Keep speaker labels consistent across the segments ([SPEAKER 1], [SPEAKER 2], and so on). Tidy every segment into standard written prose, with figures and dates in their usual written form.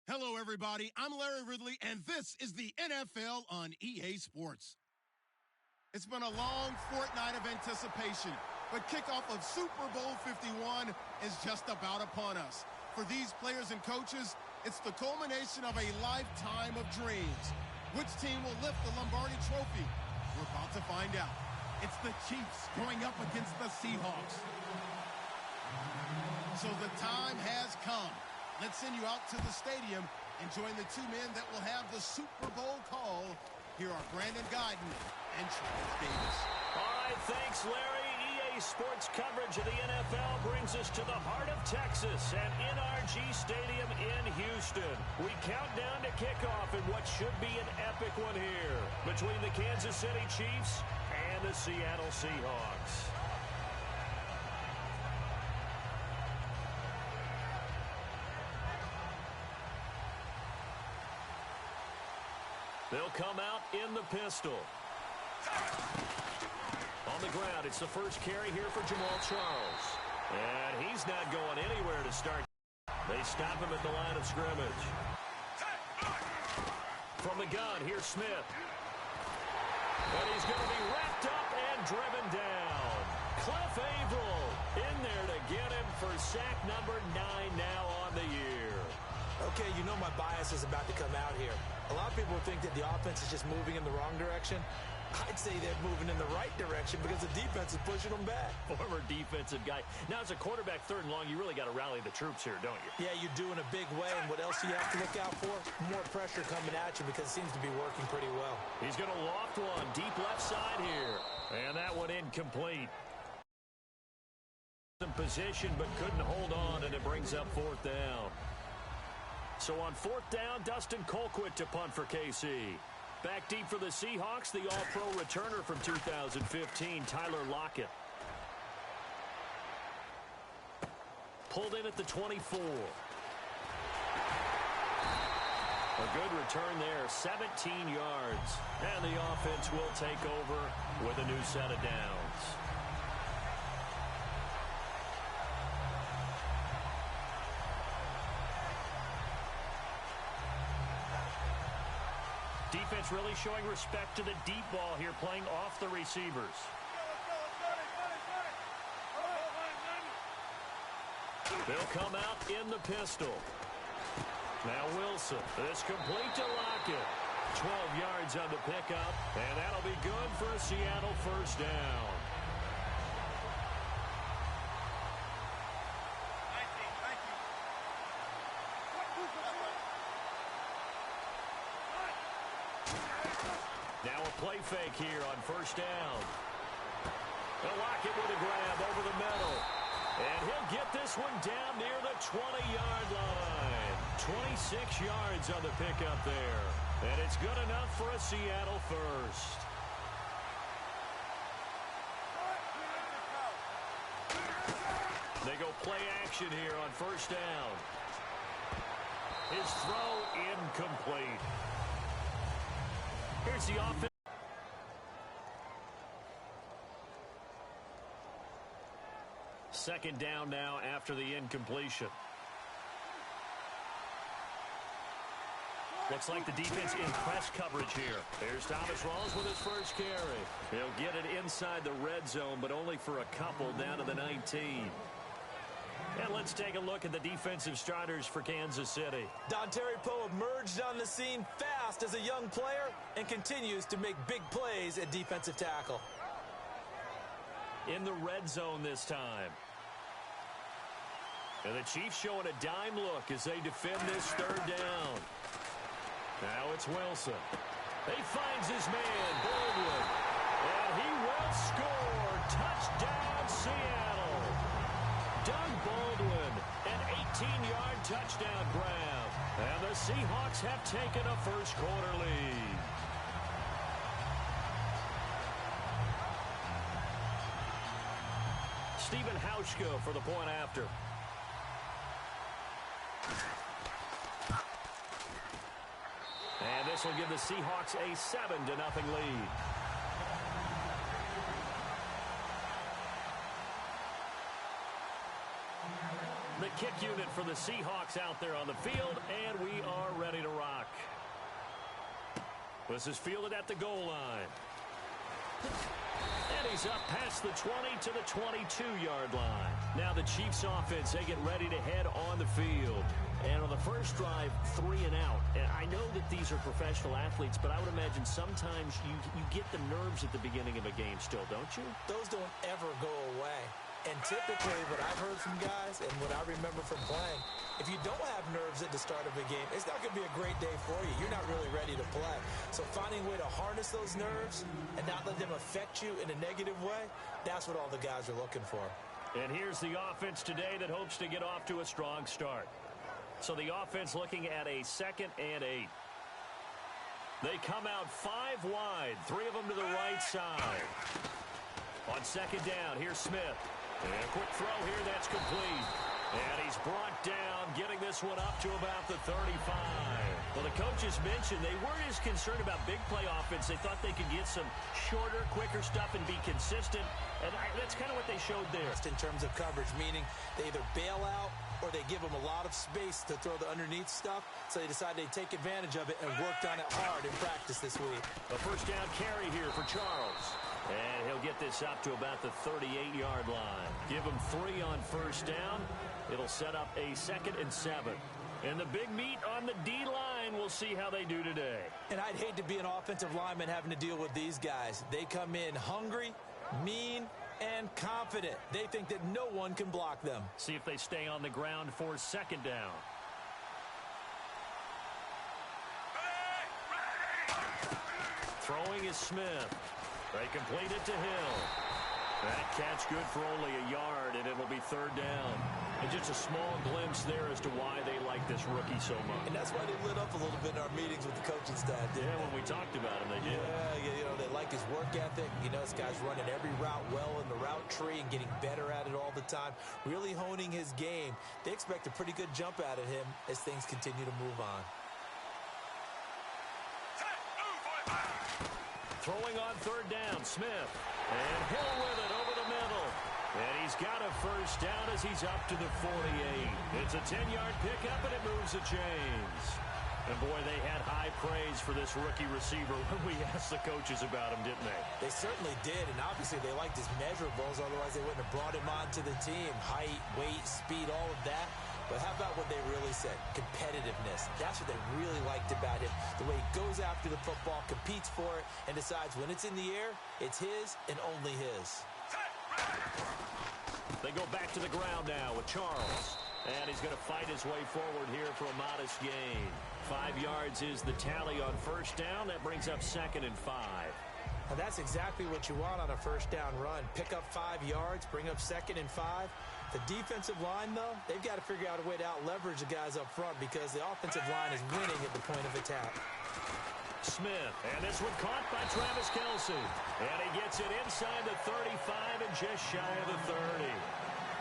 [SPEAKER 1] Hello, everybody. I'm Larry Ridley, and this is the NFL on EA Sports. It's been a long fortnight of anticipation, but kickoff of Super Bowl 51 is just about upon us. For these players and coaches, it's the culmination of a lifetime of dreams. Which team will lift the Lombardi Trophy? We're about to find out. It's the Chiefs going up against the Seahawks. So the time has come. Let's send you out to the stadium and join the two men that will have the Super Bowl call. Here are Brandon Guyton and Charles Davis.
[SPEAKER 2] All right, thanks, Larry. EA Sports coverage of the NFL brings us to the heart of Texas at NRG Stadium in Houston. We count down to kickoff in what should be an epic one here between the Kansas City Chiefs and the Seattle Seahawks. They'll come out in the pistol. On the ground, it's the first carry here for Jamal Charles. And he's not going anywhere to start. They stop him at the line of scrimmage. From the gun, here's Smith. And he's going to be wrapped up and driven down. Cliff Averill in there to get him for sack number 9 now on the year.
[SPEAKER 3] Okay, you know my bias is about to come out here. A lot of people think that the offense is just moving in the wrong direction. I'd say they're moving in the right direction because the defense is pushing them back.
[SPEAKER 2] Former defensive guy. Now, as a quarterback, 3rd and long, you really got to rally the troops here, don't you?
[SPEAKER 3] Yeah, you do in a big way. And what else do you have to look out for? More pressure coming at you because it seems to be working pretty well.
[SPEAKER 2] He's going to loft one deep left side here. And that one incomplete. In position, but couldn't hold on, and it brings up 4th down. So on 4th down, Dustin Colquitt to punt for KC. Back deep for the Seahawks, the All-Pro returner from 2015, Tyler Lockett. Pulled in at the 24. A good return there, 17 yards. And the offense will take over with a new set of downs. Defense really showing respect to the deep ball here, playing off the receivers. They'll come out in the pistol. Now Wilson. This complete to Lockett. 12 yards on the pickup, and that'll be good for a Seattle first down. Now a play fake here on 1st down. Lockett with a grab over the middle. And he'll get this one down near the 20-yard line. 26 yards on the pickup there. And it's good enough for a Seattle first. They go play action here on 1st down. His throw incomplete. Here's the offense. Second down now after the incompletion. Looks like the defense in press coverage here. There's Thomas Rawls with his first carry. He'll get it inside the red zone, but only for a couple down to the 19. And let's take a look at the defensive starters for Kansas City.
[SPEAKER 3] Dontari Poe emerged on the scene fast as a young player and continues to make big plays at defensive tackle.
[SPEAKER 2] In the red zone this time. And the Chiefs showing a dime look as they defend this 3rd down. Now it's Wilson. He finds his man, Baldwin. And he will score. Touchdown, Seattle. Doug Baldwin, an 18-yard touchdown grab. And the Seahawks have taken a first-quarter lead. Stephen Hauschka for the point after. And this will give the Seahawks a 7-0 lead. The kick unit for the Seahawks out there on the field, and we are This is fielded at the goal line. And he's up past the 20 to the 22-yard line. Now the Chiefs offense, they get ready to head on the field. And on the first drive, 3 and out. And I know that these are professional athletes, but I would imagine sometimes you get the nerves at the beginning of a game still, don't you?
[SPEAKER 3] Those don't ever go away. And typically, what I've heard from guys and what I remember from playing, if you don't have nerves at the start of a game, it's not going to be a great day for you. You're not really ready to play. So finding a way to harness those nerves and not let them affect you in a negative way, that's what all the guys are looking for.
[SPEAKER 2] And here's the offense today that hopes to get off to a strong start. So the offense looking at a 2nd and 8. They come out 5 wide, 3 of them to the right side. On 2nd down, here's Smith. And a quick throw here, that's complete. And he's brought down, getting this one up to about the 35. Well, the coaches mentioned they weren't as concerned about big play offense. They thought they could get some shorter, quicker stuff and be consistent. And that's kind of what they showed there.
[SPEAKER 3] In terms of coverage, meaning they either bail out or they give them a lot of space to throw the underneath stuff. So they decided they'd take advantage of it and worked on it hard in practice this week.
[SPEAKER 2] A first down carry here for Charles. And he'll get this up to about the 38-yard line. Give him 3 on first down. It'll set up a 2nd and 7. And the big meat on the D-line, we'll see how they do today.
[SPEAKER 3] And I'd hate to be an offensive lineman having to deal with these guys. They come in hungry, mean, and confident. They think that no one can block them.
[SPEAKER 2] See if they stay on the ground for 2nd down. Throwing is Smith. They complete it to Hill. That catch good for only a yard, and it'll be 3rd down. And just a small glimpse there as to why they like this rookie so much.
[SPEAKER 3] And that's why they lit up a little bit in our meetings with the coaching staff, didn't they?
[SPEAKER 2] When we talked about him, they did.
[SPEAKER 3] Yeah, they like his work ethic. This guy's running every route well in the route tree and getting better at it all the time, really honing his game. They expect a pretty good jump out of him as things continue to move on.
[SPEAKER 2] Throwing on 3rd down, Smith. And Hill with it over the middle. And he's got a first down as he's up to the 48. It's a 10-yard pickup, and it moves the chains. And, boy, they had high praise for this rookie receiver when we asked the coaches about him, didn't they?
[SPEAKER 3] They certainly did, and obviously they liked his measurables. Otherwise, they wouldn't have brought him onto the team. Height, weight, speed, all of that. But how about what they really said? Competitiveness. That's what they really liked about him. The way he goes after the football, competes for it, and decides when it's in the air, it's his and only his.
[SPEAKER 2] They go back to the ground now with Charles. And he's going to fight his way forward here for a modest gain. 5 yards is the tally on first down. That brings up 2nd and 5.
[SPEAKER 3] Now that's exactly what you want on a first down run. Pick up 5 yards, bring up 2nd and 5. The defensive line, though, they've got to figure out a way to out-leverage the guys up front because the offensive line is winning at the point of attack.
[SPEAKER 2] Smith, and this one caught by Travis Kelce. And he gets it inside the 35 and just shy of the 30.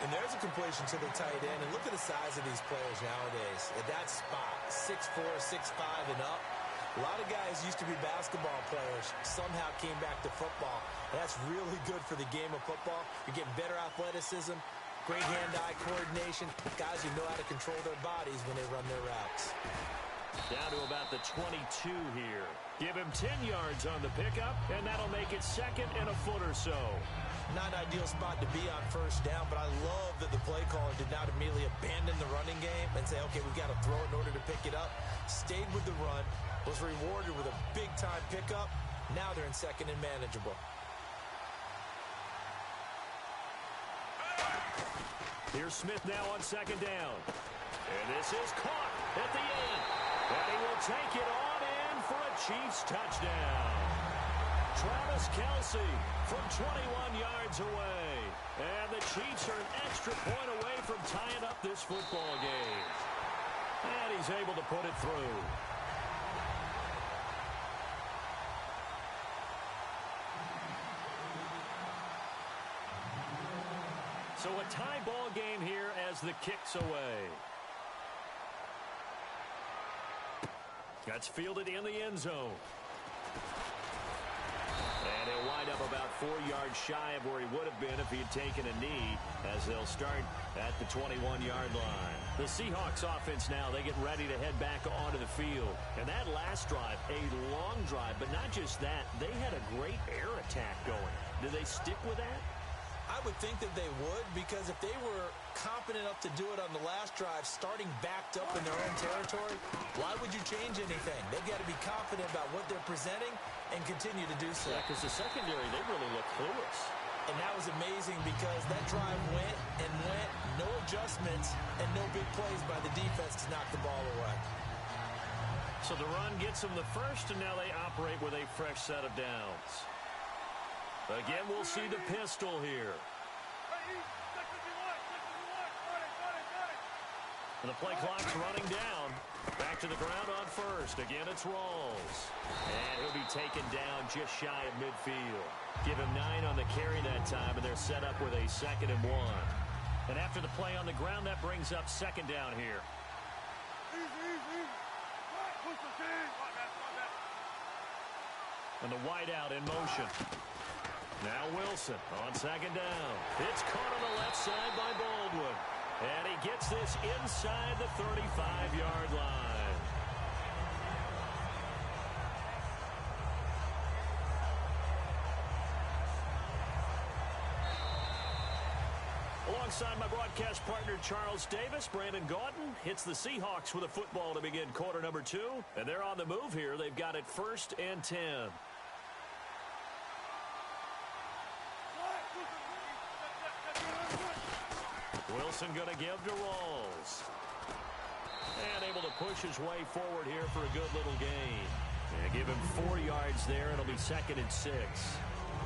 [SPEAKER 3] And there's a completion to the tight end. And look at the size of these players nowadays. At that spot, 6'4", 6'5", and up. A lot of guys used to be basketball players, somehow came back to football. And that's really good for the game of football. You're getting better athleticism, great hand-eye coordination, guys who know how to control their bodies when they run their routes.
[SPEAKER 2] Down to about the 22 here. Give him 10 yards on the pickup, and that'll make it 2nd and a foot or so.
[SPEAKER 3] Not an ideal spot to be on first down, but I love that the play caller did not immediately abandon the running game and say, okay, we've got to throw it in order to pick it up. Stayed with the run, was rewarded with a big-time pickup. Now they're in 2nd and manageable.
[SPEAKER 2] Here's Smith now on 2nd down. And this is caught at the end. And he will take it on in for a Chiefs touchdown. Travis Kelce from 21 yards away. And the Chiefs are an extra point away from tying up this football game. And he's able to put it through. So a tie ball game here as the kick's away. That's fielded in the end zone. And he'll wind wind up about 4 yards shy of where he would have been if he had taken a knee, as they'll start at the 21-yard line. The Seahawks offense now, they get ready to head back onto the field. And that last drive, a long drive, but not just that, they had a great air attack going. Do they stick with that?
[SPEAKER 3] I would think that they would, because if they were confident enough to do it on the last drive, starting backed up in their own territory, why would you change anything? They've got to be confident about what they're presenting and continue to do so.
[SPEAKER 2] Yeah, because the secondary, they really look clueless.
[SPEAKER 3] And that was amazing because that drive went and went, no adjustments, and no big plays by the defense to knock the ball away.
[SPEAKER 2] So the run gets them the first, and now they operate with a fresh set of downs. Again, we'll see the pistol here. And the play clock's running down. Back to the ground on first. Again, it's Rawls. And he'll be taken down just shy of midfield. Give him 9 on the carry that time, and they're set up with a 2nd and 1. And after the play on the ground, that brings up 2nd down here. And the wideout in motion. Now Wilson on 2nd down. It's caught on the left side by Baldwin. And he gets this inside the 35-yard line. Alongside my broadcast partner, Charles Davis, Brandon Gaudin hits the Seahawks with a football to begin quarter number 2. And they're on the move here. They've got it 1st and 10. Wilson going to give to Rawls. And able to push his way forward here for a good little gain. And give him 4 yards there. It'll be 2nd and 6.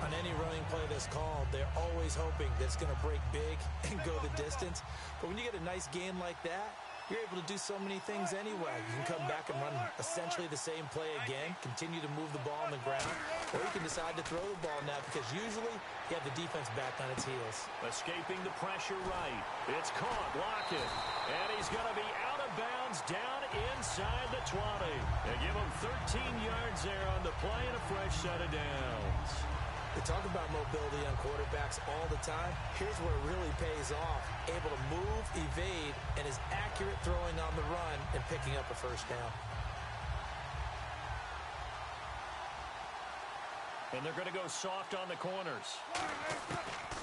[SPEAKER 3] On any running play that's called, they're always hoping that it's going to break big and go the distance. But when you get a nice gain like that, you're able to do so many things anyway. You can come back and run essentially the same play again, continue to move the ball on the ground, or you can decide to throw the ball now because usually you have the defense back on its heels.
[SPEAKER 2] Escaping the pressure right. It's caught, Lockett. And he's going to be out of bounds down inside the 20. They give him 13 yards there on the play and a fresh set of downs.
[SPEAKER 3] They talk about mobility on quarterbacks all the time. Here's where it really pays off. Able to move, evade, and is accurate throwing on the run and picking up a 1st down.
[SPEAKER 2] And they're going to go soft on the corners.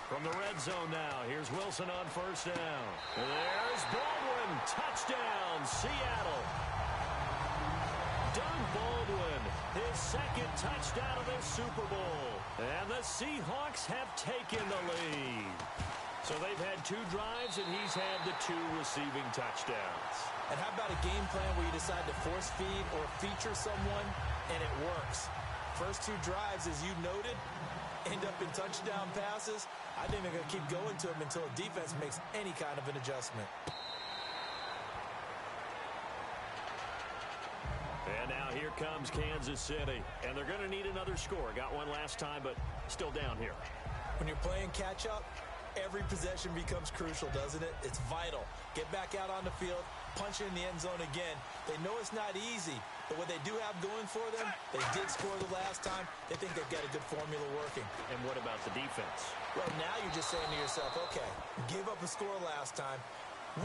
[SPEAKER 2] From the red zone now, here's Wilson on 1st down. There's Baldwin. Touchdown, Seattle. Doug Baldwin, his 2nd touchdown of the Super Bowl. And the Seahawks have taken the lead. So they've had 2 drives, and he's had the 2 receiving touchdowns.
[SPEAKER 3] And how about a game plan where you decide to force feed or feature someone, and it works? First 2 drives, as you noted, end up in touchdown passes. I think they're going to keep going to them until the defense makes any kind of an adjustment.
[SPEAKER 2] And now here comes Kansas City. And they're going to need another score. Got one last time, but still down here.
[SPEAKER 3] When you're playing catch-up, every possession becomes crucial, doesn't it? It's vital. Get back out on the field, punch it in the end zone again. They know it's not easy, but what they do have going for them, they did score the last time. They think they've got a good formula working.
[SPEAKER 2] And what about the defense?
[SPEAKER 3] Well, now you're just saying to yourself, okay, give up a score last time.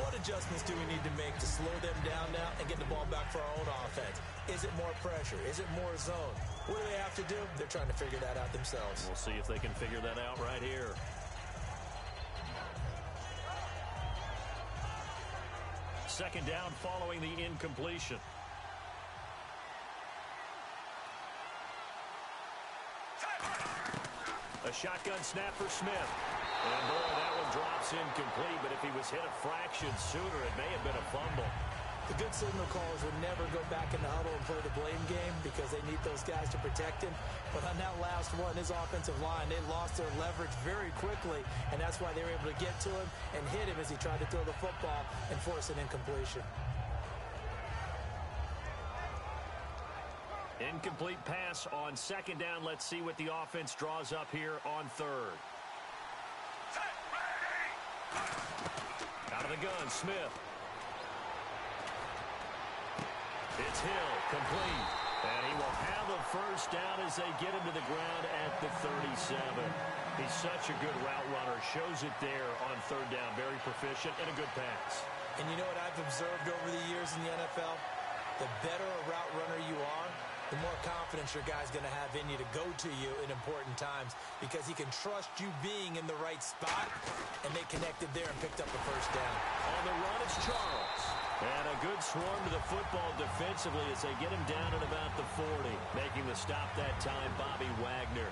[SPEAKER 3] What adjustments do we need to make to slow them down now and get the ball back for our own offense? Is it more pressure? Is it more zone? What do they have to do? They're trying to figure that out themselves.
[SPEAKER 2] We'll see if they can figure that out right here. Second down following the incompletion. A shotgun snap for Smith. And boy, that one drops incomplete, but if he was hit a fraction sooner, it may have been a fumble.
[SPEAKER 3] The good signal callers would never go back in the huddle and play the blame game because they need those guys to protect him. But on that last one, his offensive line, they lost their leverage very quickly, and that's why they were able to get to him and hit him as he tried to throw the football and force an incompletion.
[SPEAKER 2] Incomplete pass on second down. Let's see what the offense draws up here on third. Out of the gun, Smith. It's Hill, complete. And he will have the first down as they get him to the ground at the 37. He's such a good route runner. Shows it there on third down. Very proficient and a good pass.
[SPEAKER 3] And you know what I've observed over the years in the NFL? The better a route runner you are, the more confidence your guy's going to have in you to go to you in important times because he can trust you being in the right spot, and they connected there and picked up the first down.
[SPEAKER 2] On the run, it's Charles. And a good swarm to the football defensively as they get him down at about the 40. Making the stop that time, Bobby Wagner.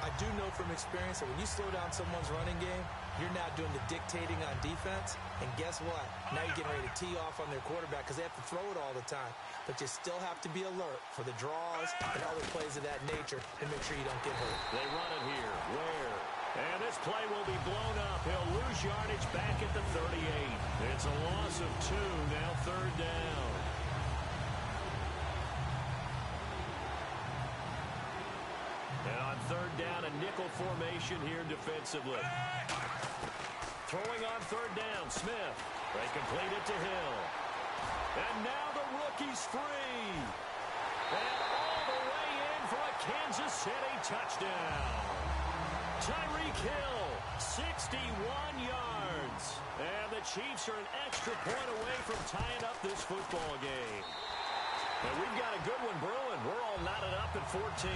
[SPEAKER 3] I do know from experience that when you slow down someone's running game, you're now doing the dictating on defense. And guess what? Now you're getting ready to tee off on their quarterback because they have to throw it all the time. But you still have to be alert for the draws and other plays of that nature to make sure you don't get hurt.
[SPEAKER 2] They run it here. Where? And this play will be blown up. He'll lose yardage back at the 38. It's a loss of 2, now third down. And on third down, a nickel formation here defensively. Throwing on third down, Smith. They complete it to Hill. And now the rookie's free. And all the way in for a Kansas City touchdown. Tyreek Hill, 61 yards. And the Chiefs are an extra point away from tying up this football game. And we've got a good one brewing. We're all knotted up at 14.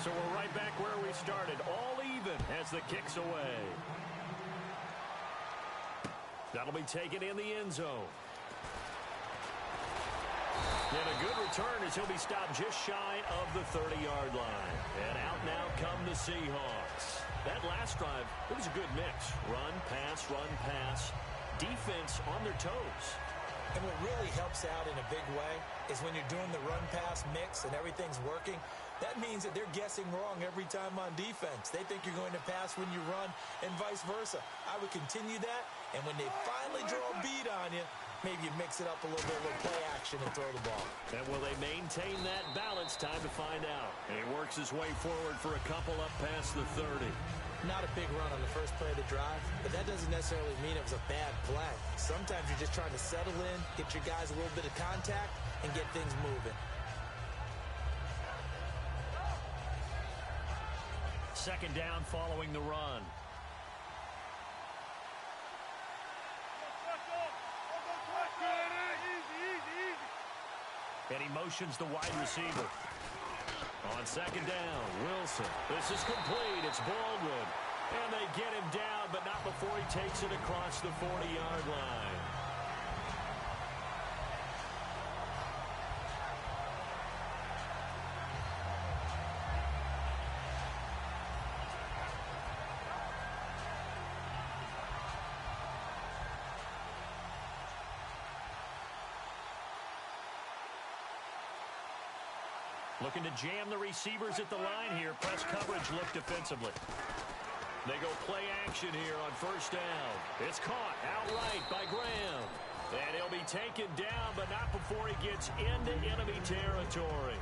[SPEAKER 2] So we're right back where we started. All even as the kick's away. That'll be taken in the end zone. And a good return as he'll be stopped just shy of the 30-yard line. And out now come the Seahawks. That last drive, it was a good mix. Run, pass, defense on their toes.
[SPEAKER 3] And what really helps out in a big way is when you're doing the run-pass mix and everything's working, that means that they're guessing wrong every time on defense. They think you're going to pass when you run and vice versa. I would continue that, and when they finally draw a beat on you, maybe you mix it up a little bit with play action and throw the ball.
[SPEAKER 2] And will they maintain that balance? Time to find out. And he works his way forward for a couple up past the 30.
[SPEAKER 3] Not a big run on the first play of the drive, but that doesn't necessarily mean it was a bad play. Sometimes you're just trying to settle in, get your guys a little bit of contact, and get things moving.
[SPEAKER 2] Second down following the run. And he motions the wide receiver. On second down, Wilson. This is complete. It's Baldwin. And they get him down, but not before he takes it across the 40-yard line. Looking to jam the receivers at the line here. Press coverage look defensively. They go play action here on first down. It's caught outright by Graham. And he'll be taken down, but not before he gets into enemy territory.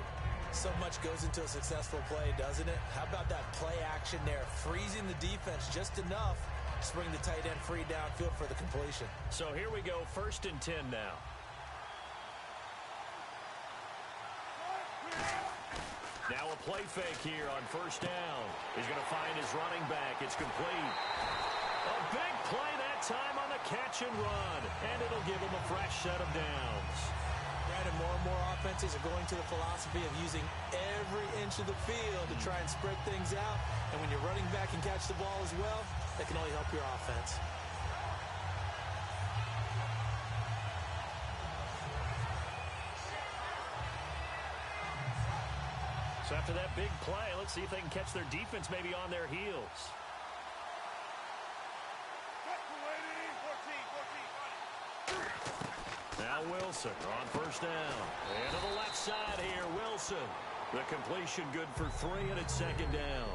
[SPEAKER 3] So much goes into a successful play, doesn't it? How about that play action there? Freezing the defense just enough to bring the tight end free downfield for the completion.
[SPEAKER 2] So here we go, 1st and 10 now. Now a play fake here on first down. He's going to find his running back. It's complete. A big play that time on the catch and run. And it'll give him a fresh set of downs.
[SPEAKER 3] Brandon, more and more offenses are going to the philosophy of using every inch of the field to try and spread things out. And when your running back can catch the ball as well, that can only help your offense.
[SPEAKER 2] So after that big play, let's see if they can catch their defense maybe on their heels. Now Wilson on first down. And to the left side here, Wilson. The completion good for 3, and it's second down.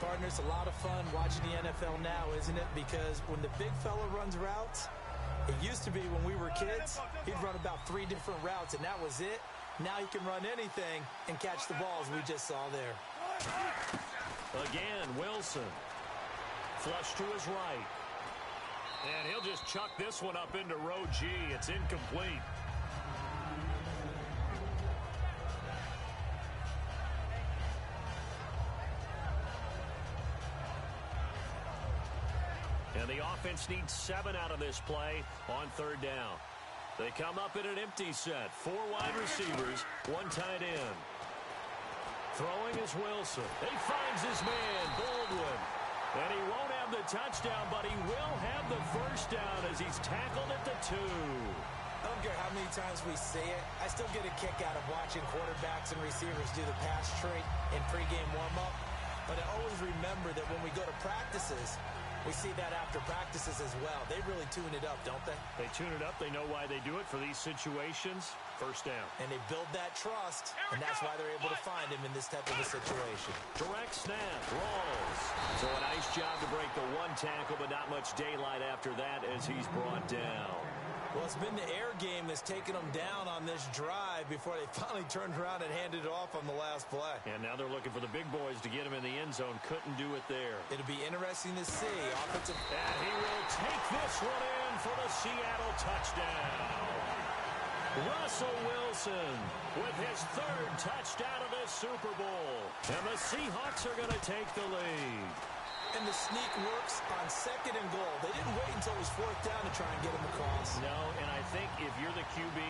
[SPEAKER 3] Partner, it's a lot of fun watching the NFL now, isn't it? Because when the big fella runs routes, it used to be when we were kids, he'd run about 3 different routes, and that was it. Now he can run anything and catch the balls we just saw there.
[SPEAKER 2] Again, Wilson. Flush to his right. And he'll just chuck this one up into row G. It's incomplete. And the offense needs 7 out of this play on 3rd down. They come up in an empty set. 4 wide receivers, 1 tight end. Throwing is Wilson. He finds his man, Baldwin. And he won't have the touchdown, but he will have the first down as he's tackled at the 2.
[SPEAKER 3] I don't care how many times we see it. I still get a kick out of watching quarterbacks and receivers do the pass tree in pregame warm-up. But I always remember that when we go to practices, we see that after practices as well. They really tune it up, don't they?
[SPEAKER 2] They tune it up. They know why they do it for these situations. First down.
[SPEAKER 3] And they build that trust, and that's why they're able to find him in this type of a situation.
[SPEAKER 2] Direct snap. Rawls. So a nice job to break the 1 tackle, but not much daylight after that as he's brought down.
[SPEAKER 3] Well, it's been the air game that's taken them down on this drive before they finally turned around and handed it off on the last play.
[SPEAKER 2] And now they're looking for the big boys to get him in the end zone. Couldn't do it there.
[SPEAKER 3] It'll be interesting to see. Offensive.
[SPEAKER 2] And he will take this one in for the Seattle touchdown. Russell Wilson with his 3rd touchdown of the Super Bowl. And the Seahawks are going to take the lead.
[SPEAKER 3] And the sneak works on 2nd and goal. They didn't wait until it was 4th down to try and get him across.
[SPEAKER 2] No, and I think if you're the QB,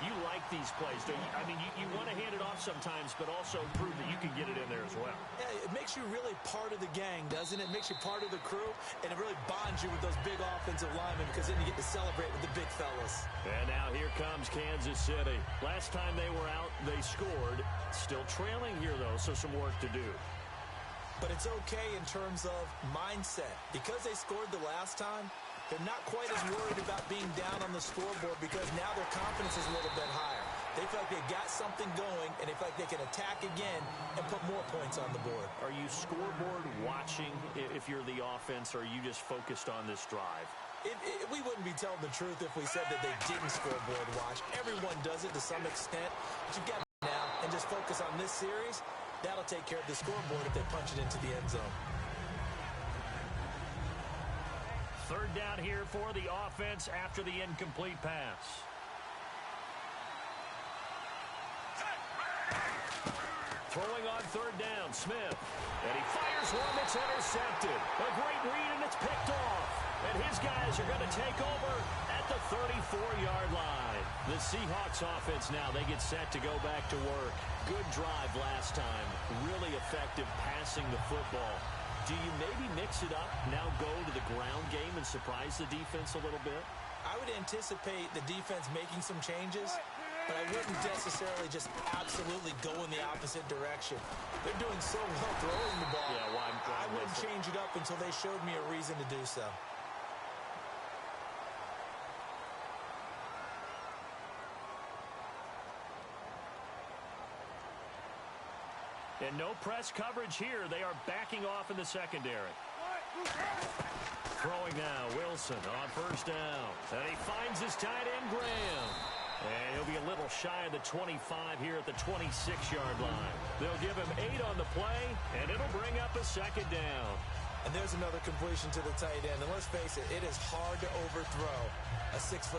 [SPEAKER 2] you like these plays, don't you? I mean, you want to hand it off sometimes, but also prove that you can get it in there as well.
[SPEAKER 3] Yeah, it makes you really part of the gang, doesn't it? It makes you part of the crew, and it really bonds you with those big offensive linemen because then you get to celebrate with the big fellas.
[SPEAKER 2] And now here comes Kansas City. Last time they were out, they scored. Still trailing here, though, so some work to do.
[SPEAKER 3] But it's okay in terms of mindset. Because they scored the last time, they're not quite as worried about being down on the scoreboard because now their confidence is a little bit higher. They feel like they got something going, and they feel like they can attack again and put more points on the board.
[SPEAKER 2] Are you scoreboard watching if you're the offense, or are you just focused on this drive?
[SPEAKER 3] We wouldn't be telling the truth if we said that they didn't scoreboard watch. Everyone does it to some extent. But you've got now and just focus on this series. That'll take care of the scoreboard if they punch it into the end zone.
[SPEAKER 2] 3rd down here for the offense after the incomplete pass. Throwing on 3rd down, Smith. And he fires one that's intercepted. A great read, and it's picked off. And his guys are going to take over at the 34-yard line. The Seahawks offense now, they get set to go back to work. Good drive last time. Really effective passing the football. Do you maybe mix it up, now go to the ground game and surprise the defense a little bit?
[SPEAKER 3] I would anticipate the defense making some changes, but I wouldn't necessarily just absolutely go in the opposite direction. They're doing so well throwing the ball.
[SPEAKER 2] Yeah, well,
[SPEAKER 3] I wouldn't change it up until they showed me a reason to do so.
[SPEAKER 2] And no press coverage here. They are backing off in the secondary. Throwing now, Wilson on 1st down. And he finds his tight end, Graham. And he'll be a little shy of the 25 here at the 26-yard line. They'll give him 8 on the play, and it'll bring up a 2nd down.
[SPEAKER 3] And there's another completion to the tight end. And let's face it, it is hard to overthrow a 6'6"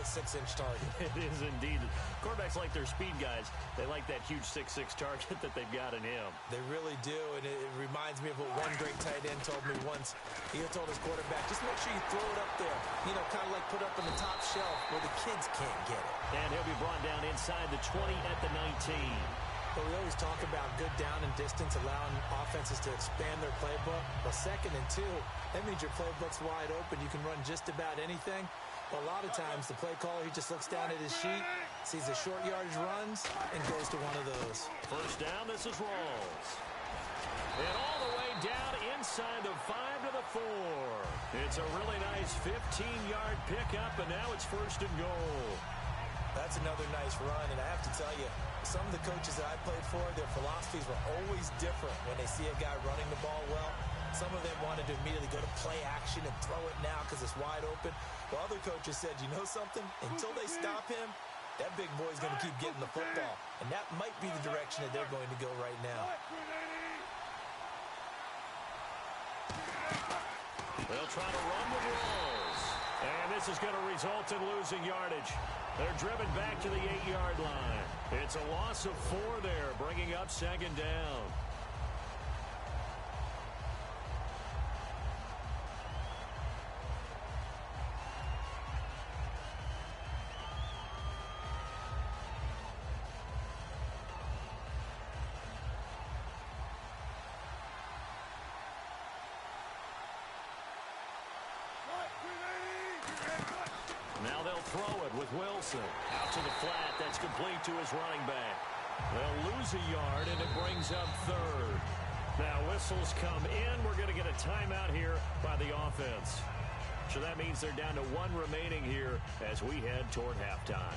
[SPEAKER 3] target.
[SPEAKER 2] It is indeed. Quarterbacks like their speed guys. They like that huge 6'6" target that they've got in him.
[SPEAKER 3] They really do, and it reminds me of what one great tight end told me once. He had told his quarterback, just make sure you throw it up there. You know, kind of like put up on the top shelf where the kids can't get it.
[SPEAKER 2] And he'll be brought down inside the 20 at the 19.
[SPEAKER 3] But we always talk about good down and distance, allowing offenses to expand their playbook. Well, 2nd and 2, that means your playbook's wide open. You can run just about anything. Well, a lot of times, the play caller, he just looks down at his sheet, sees the short yardage runs, and goes to one of those.
[SPEAKER 2] 1st down, this is Rawls. And all the way down inside the 5 to the 4. It's a really nice 15-yard pickup, and now it's 1st and goal.
[SPEAKER 3] That's another nice run, and I have to tell you, some of the coaches that I played for, their philosophies were always different when they see a guy running the ball well. Some of them wanted to immediately go to play action and throw it now because it's wide open. While other coaches said, you know something? Until they stop him, that big boy's going to keep getting the football. And that might be the direction that they're going to go right now.
[SPEAKER 2] They'll try to run with Rawls. And this is going to result in losing yardage. They're driven back to the 8-yard line. It's a loss of 4 there, bringing up second down. Now they'll throw it with Wilson. Out to the flat. That's complete to his running back. They'll lose a yard, and it brings up third. Now whistles come in. We're going to get a timeout here by the offense. So that means they're down to 1 remaining here as we head toward halftime.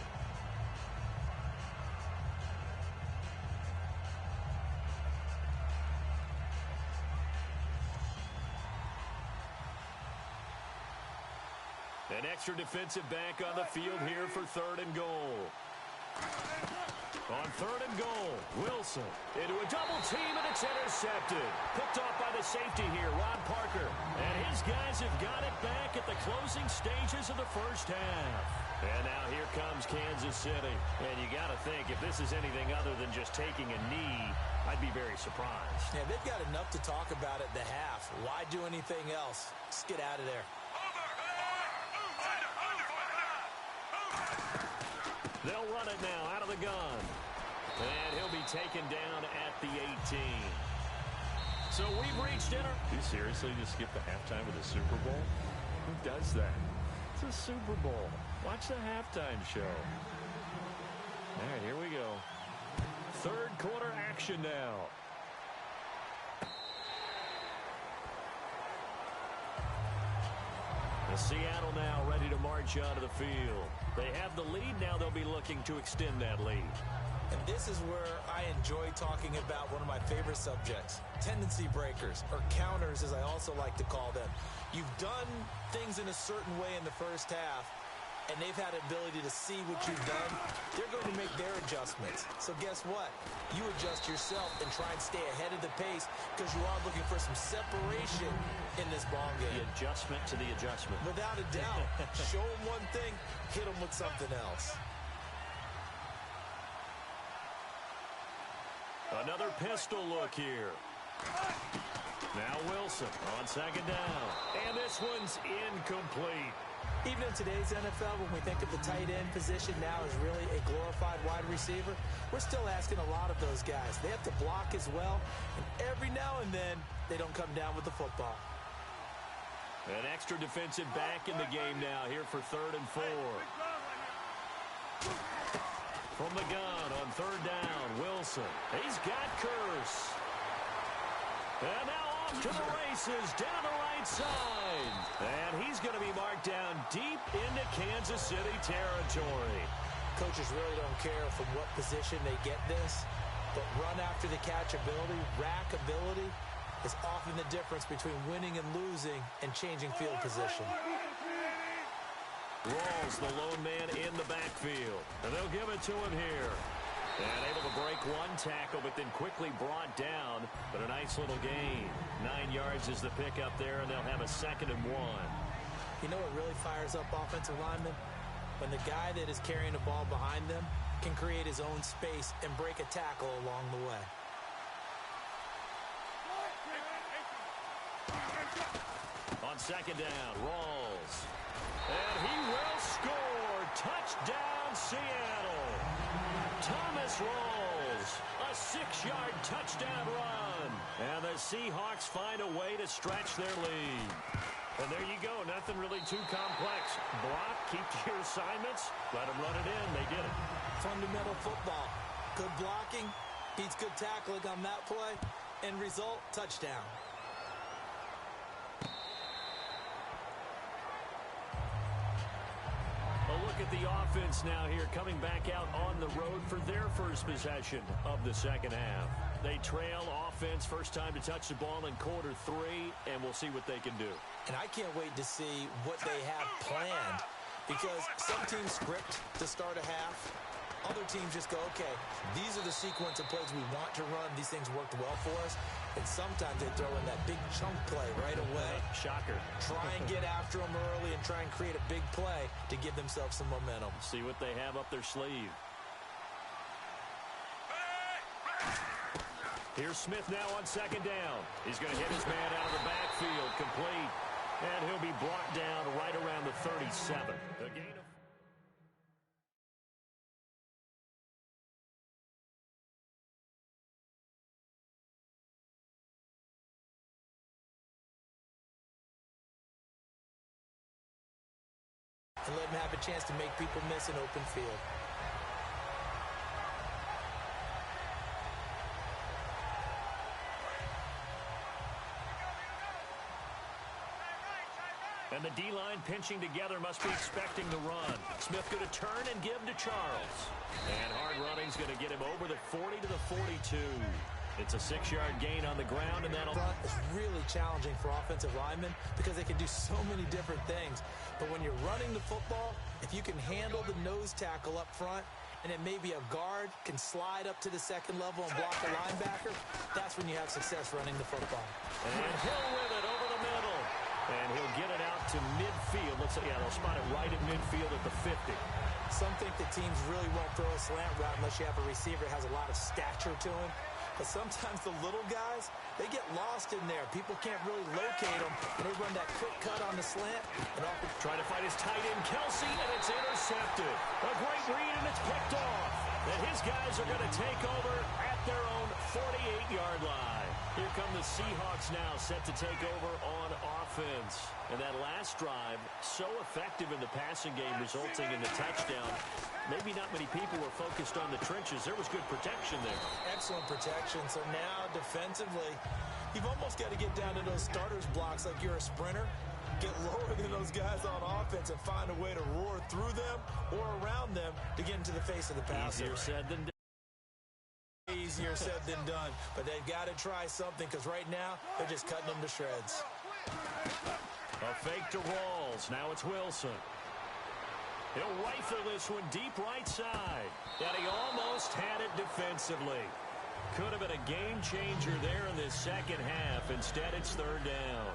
[SPEAKER 2] An extra defensive back on the field here for 3rd and goal. On 3rd and goal, Wilson into a double team, and it's intercepted. Picked off by the safety here, Ron Parker. And his guys have got it back at the closing stages of the first half. And now here comes Kansas City. And you got to think, if this is anything other than just taking a knee, I'd be very surprised.
[SPEAKER 3] Yeah, they've got enough to talk about at the half. Why do anything else? Just get out of there.
[SPEAKER 2] They'll run it now out of the gun. And he'll be taken down at the 18. So we've reached dinner.
[SPEAKER 4] Do you seriously just skip the halftime of the Super Bowl? Who does that? It's a Super Bowl. Watch the halftime show. All right, here we go.
[SPEAKER 2] 3rd quarter action now. Seattle now ready to march onto the field. They have the lead. Now they'll be looking to extend that lead.
[SPEAKER 3] And this is where I enjoy talking about one of my favorite subjects, tendency breakers, or counters as I also like to call them. You've done things in a certain way in the first half, and they've had the ability to see what you've done. They're going to make their adjustments. So guess what? You adjust yourself and try and stay ahead of the pace because you are looking for some separation in this ball game.
[SPEAKER 2] The adjustment to the adjustment.
[SPEAKER 3] Without a doubt. Show them one thing, hit them with something else.
[SPEAKER 2] Another pistol look here. Now Wilson on 2nd down. And this one's incomplete.
[SPEAKER 3] Even in today's NFL, when we think of the tight end position now as really a glorified wide receiver, we're still asking a lot of those guys. They have to block as well, and every now and then, they don't come down with the football.
[SPEAKER 2] An extra defensive back in the game now here for 3rd and 4. From the gun on 3rd down, Wilson. He's got Curse. And now off to the races down the right side. And he's going to be marked down deep into Kansas City territory.
[SPEAKER 3] Coaches really don't care from what position they get this, but run after the catch ability, rack ability, is often the difference between winning and losing and changing field position.
[SPEAKER 2] Rawls, the lone man in the backfield. And they'll give it to him here. And able to break one tackle, but then quickly brought down. But a nice little gain. 9 yards is the pickup there, and they'll have a 2nd and 1.
[SPEAKER 3] You know what really fires up offensive linemen? When the guy that is carrying the ball behind them can create his own space and break a tackle along the way.
[SPEAKER 2] On 2nd down, Rawls. And he will score. Touchdown, Seattle. Thomas Rawls, a 6-yard touchdown run. And the Seahawks find a way to stretch their lead. And there you go. Nothing really too complex. Block, keep to your assignments, let them run it in. They did it.
[SPEAKER 3] Fundamental football. Good blocking beats good tackling on that play. End result, touchdown.
[SPEAKER 2] Look at the offense now here, coming back out on the road for their first possession of the second half. They trail offense, first time to touch the ball in quarter 3, and we'll see what they can do.
[SPEAKER 3] And I can't wait to see what they have planned, because some teams script to start a half, Other teams just go, okay, these are the sequence of plays we want to run. These things worked well for us. And sometimes they throw in that big chunk play right away.
[SPEAKER 2] Shocker.
[SPEAKER 3] Try and get after them early and try and create a big play to give themselves some momentum.
[SPEAKER 2] See what they have up their sleeve. Here's Smith now on second down. He's going to hit his man out of the backfield, complete. And he'll be brought down right around the 37. A gain of...
[SPEAKER 3] And let him have a chance to make people miss an open field.
[SPEAKER 2] And the D-line pinching together must be expecting the run. Smith going to turn and give to Charles. And hard running's going to get him over the 40 to the 42. It's a 6-yard gain on the ground, and that'll...
[SPEAKER 3] Front is really challenging for offensive linemen because they can do so many different things. But when you're running the football, if you can handle the nose tackle up front, and then maybe a guard can slide up to the second level and block a linebacker, that's when you have success running the football.
[SPEAKER 2] And Hill with it over the middle. And he'll get it out to midfield. Let's say, yeah, they'll spot it right at midfield at the 50.
[SPEAKER 3] Some think the teams really won't throw a slant route unless you have a receiver that has a lot of stature to him. But sometimes the little guys, they get lost in there. People can't really locate them, and they run that quick cut on the slant. And often
[SPEAKER 2] trying to find his tight end, Kelsey, and it's intercepted. A great read, and it's picked off. And his guys are going to take over at their own 48-yard line. Here come the Seahawks now, set to take over on offense. And that last drive, so effective in the passing game, resulting in the touchdown. Maybe not many people were focused on the trenches. There was good protection there.
[SPEAKER 3] Excellent protection. So now, defensively, you've almost got to get down to those starters blocks like you're a sprinter. Get lower than those guys on offense and find a way to roar through them or around them to get into the face of the passer.
[SPEAKER 2] Easier said than done.
[SPEAKER 3] Easier said than done, but they've got to try something because right now they're just cutting them to shreds.
[SPEAKER 2] A fake to Rawls. Now it's Wilson. He'll rifle this one deep right side. And he almost had it defensively. Could have been a game changer there in this second half. Instead, it's third down.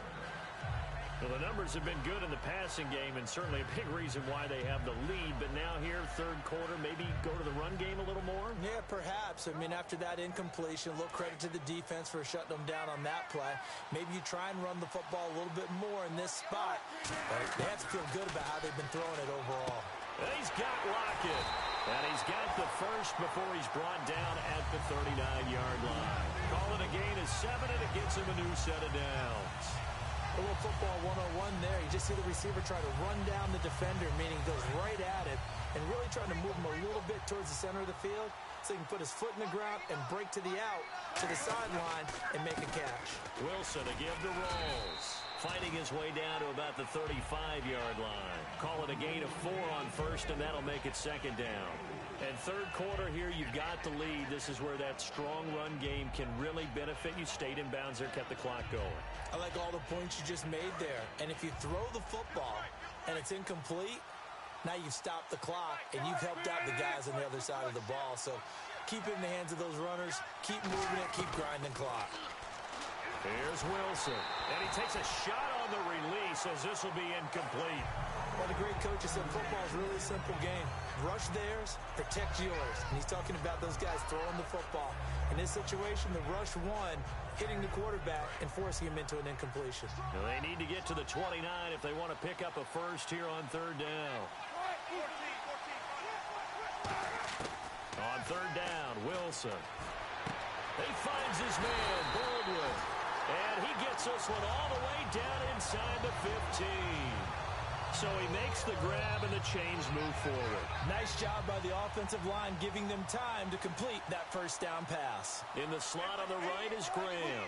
[SPEAKER 2] Well, the numbers have been good in the passing game, and certainly a big reason why they have the lead. But now here, third quarter, maybe go to the run game a little more?
[SPEAKER 3] Yeah, perhaps. I mean, after that incompletion, a little credit to the defense for shutting them down on that play. Maybe you try and run the football a little bit more in this spot. But they have to feel good about how they've been throwing it overall.
[SPEAKER 2] And he's got Lockett. And he's got the first before he's brought down at the 39-yard line. Call it a gain of 7, and it gets him a new set of downs.
[SPEAKER 3] A little football 101 there. You just see the receiver try to run down the defender, meaning goes right at it, and really trying to move him a little bit towards the center of the field so he can put his foot in the ground and break to the out, to the sideline, and make a catch.
[SPEAKER 2] Wilson to give to Rawls. Fighting his way down to about the 35-yard line. Call it a gain of 4 on first, and that'll make it second down. And third quarter here, you've got the lead. This is where that strong run game can really benefit you. Stayed in bounds there, kept the clock going.
[SPEAKER 3] I like all the points you just made there. And if you throw the football and it's incomplete, now you've stopped the clock and you've helped out the guys on the other side of the ball. So keep it in the hands of those runners. Keep moving it. Keep grinding clock.
[SPEAKER 2] Here's Wilson. And he takes a shot on the release as this will be incomplete.
[SPEAKER 3] Well, the great coach has said football is really a simple game. Rush theirs, protect yours. And he's talking about those guys throwing the football. In this situation, the rush won, hitting the quarterback and forcing him into an incompletion.
[SPEAKER 2] Now they need to get to the 29 if they want to pick up a first here on third down. On third down, Wilson. He finds his man, Baldwin. And he gets this one all the way down inside the 15. So he makes the grab and the chains move forward.
[SPEAKER 3] Nice job by the offensive line giving them time to complete that first down pass.
[SPEAKER 2] In the slot on the right is Graham.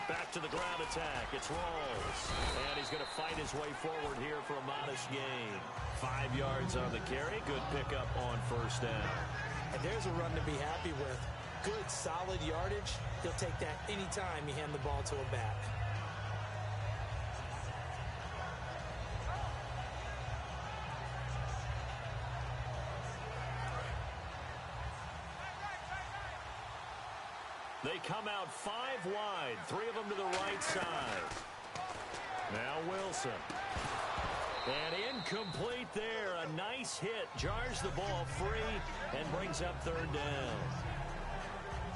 [SPEAKER 2] Back to the ground attack. It's Rawls. And he's going to fight his way forward here for a modest gain. 5 yards on the carry. Good pickup on first down.
[SPEAKER 3] And there's a run to be happy with. Good, solid yardage. He'll take that anytime you hand the ball to a back.
[SPEAKER 2] They come out 5 wide, 3 of them to the right side. Now Wilson. And incomplete there. A nice hit. Jars the ball free and brings up 3rd down.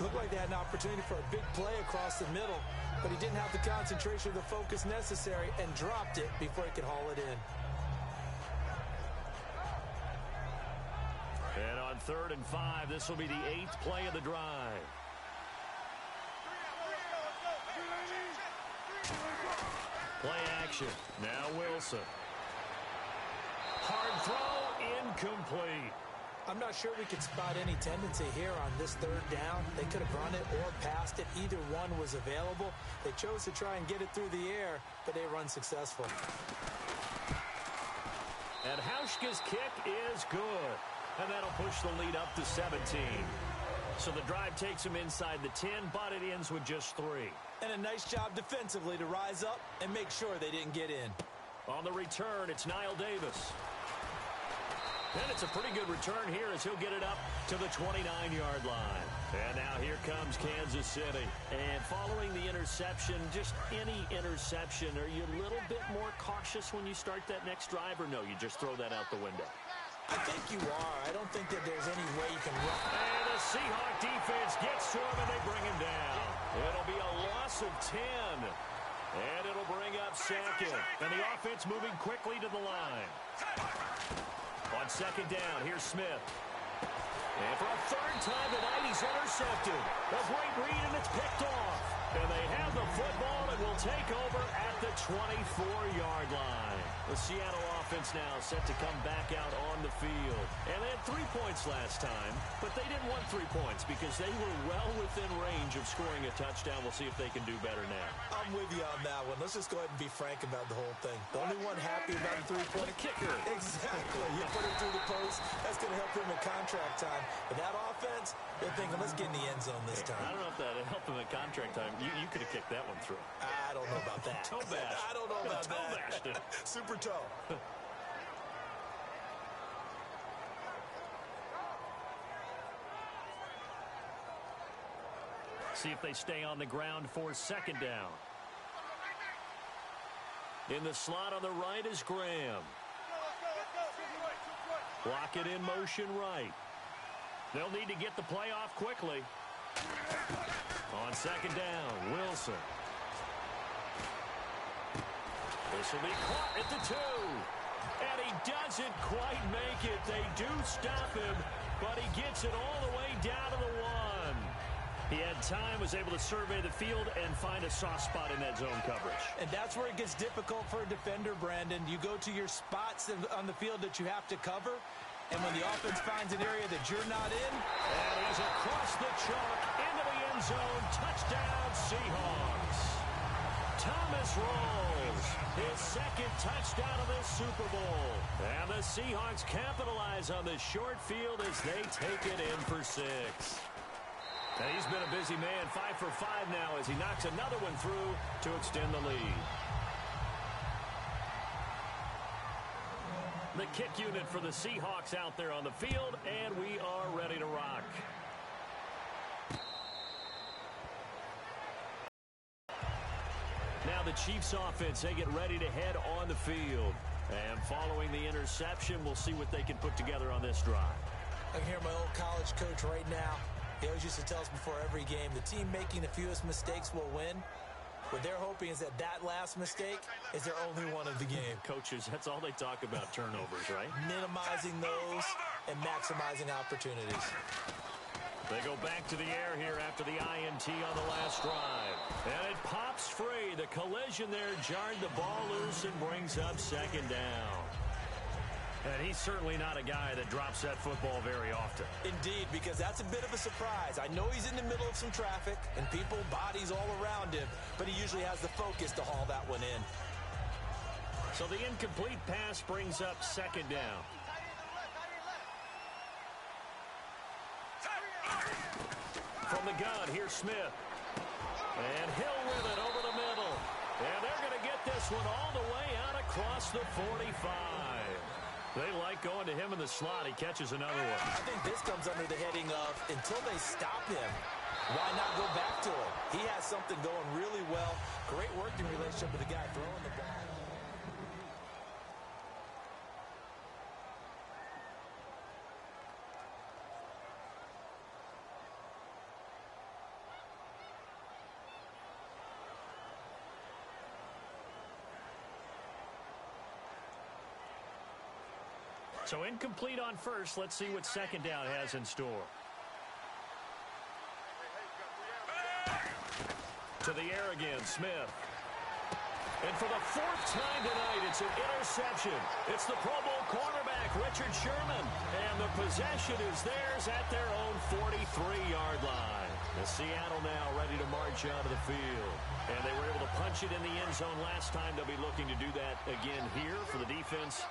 [SPEAKER 3] Looked like they had an opportunity for a big play across the middle, but he didn't have the concentration or the focus necessary and dropped it before he could haul it in.
[SPEAKER 2] And on 3rd and 5, this will be the 8th play of the drive. Play action. Now Wilson. Hard throw, incomplete.
[SPEAKER 3] I'm not sure we could spot any tendency here on this 3rd down. They could have run it or passed it. Either one was available. They chose to try and get it through the air, but they were unsuccessful.
[SPEAKER 2] And Hauschka's kick is good. And that'll push the lead up to 17. So the drive takes them inside the 10, but it ends with just 3.
[SPEAKER 3] And a nice job defensively to rise up and make sure they didn't get in.
[SPEAKER 2] On the return, it's Niall Davis. And it's a pretty good return here as he'll get it up to the 29-yard line. And now here comes Kansas City. And following the interception, just any interception, are you a little bit more cautious when you start that next drive, or no, you just throw that out the window?
[SPEAKER 3] I think you are. I don't think that there's any way you can run.
[SPEAKER 2] And the Seahawk defense gets to him, and they bring him down. It'll be a loss of 10. And it'll bring up 2nd. And the offense moving quickly to the line. On 2nd down, here's Smith. And for a 3rd time tonight, he's intercepted. A great read, and it's picked off. And they have the football and will take over at the 24-yard line. The Seattle offense now set to come back out on the field. And they had 3 points last time, but they didn't want 3 points because they were well within range of scoring a touchdown. We'll see if they can do better now.
[SPEAKER 3] I'm with you on that one. Let's just go ahead and be frank about the whole thing. The only one happy about the 3-point
[SPEAKER 2] kicker.
[SPEAKER 3] Exactly. You put it through the post. That's going to help him in contract time. But that offense, they're thinking, let's get in the end zone this time.
[SPEAKER 2] I don't know if that helped him in contract time. You could have kicked that one through.
[SPEAKER 3] I don't know about that.
[SPEAKER 2] Toe bash.
[SPEAKER 3] I don't know about
[SPEAKER 2] toe
[SPEAKER 3] that.
[SPEAKER 2] bashed it.
[SPEAKER 3] Super toe.
[SPEAKER 2] See if they stay on the ground for 2nd down. In the slot on the right is Graham. Block it in motion right. They'll need to get the play off quickly. On 2nd down, Wilson. This will be caught at the 2. And he doesn't quite make it. They do stop him, but he gets it all the way down to the 1. He had time, was able to survey the field and find a soft spot in that zone coverage.
[SPEAKER 3] And that's where it gets difficult for a defender, Brandon. You go to your spots on the field that you have to cover, and when the offense finds an area that you're not in.
[SPEAKER 2] And he's across the chalk into the end zone. Touchdown, Seahawks. Thomas rolls his 2nd touchdown of this Super Bowl. And the Seahawks capitalize on the short field as they take it in for 6. And he's been a busy man, 5 for 5 now as he knocks another one through to extend the lead. The kick unit for the Seahawks out there on the field, and we are ready to rock. Now the Chiefs offense, they get ready to head on the field. And following the interception, we'll see what they can put together on this drive.
[SPEAKER 3] I can hear my old college coach right now. He always used to tell us before every game, the team making the fewest mistakes will win. What they're hoping is that last mistake is their only one of the game.
[SPEAKER 2] Coaches, that's all they talk about, turnovers, right?
[SPEAKER 3] Minimizing those and maximizing opportunities.
[SPEAKER 2] They go back to the air here after the INT on the last drive. And it pops free. The collision there jarred the ball loose and brings up 2nd down. And he's certainly not a guy that drops that football very often.
[SPEAKER 3] Indeed, because that's a bit of a surprise. I know he's in the middle of some traffic and people, bodies all around him, but he usually has the focus to haul that one in.
[SPEAKER 2] So the incomplete pass brings up 2nd down. From the gun, here's Smith. And Hill with it over the middle. And they're going to get this one all the way out across the 45. They like going to him in the slot. He catches another one.
[SPEAKER 3] I think this comes under the heading of until they stop him, Why not go back to it? He has something going really well. Great working relationship with the guy throwing the ball.
[SPEAKER 2] So incomplete on first. Let's see what second down has in store. To the air again, Smith. And for the fourth time tonight, it's an interception. It's the Pro Bowl cornerback, Richard Sherman. And the possession is theirs at their own 43-yard line. The Seattle now ready to march out of the field. And they were able to punch it in the end zone last time. They'll be looking to do that again here for the defense.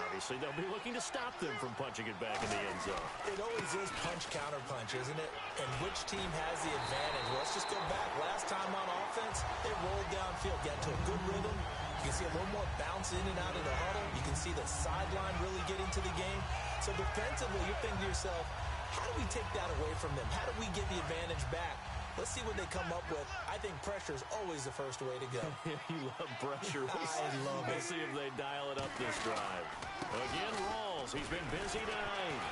[SPEAKER 2] Obviously, they'll be looking to stop them from punching it back in the end zone.
[SPEAKER 3] It always is punch-counter-punch, isn't it? And which team has the advantage? Well, let's just go back. Last time on offense, they rolled downfield, got to a good rhythm. You can see a little more bounce in and out of the huddle. You can see the sideline really getting to the game. So defensively, you're thinking to yourself, how do we take that away from them? How do we get the advantage back? Let's see what they come up with. I think pressure is always the first way to go.
[SPEAKER 2] You love pressure.
[SPEAKER 3] I love it.
[SPEAKER 2] Let's see if they dial it up this drive. Again, Rawls. He's been busy tonight.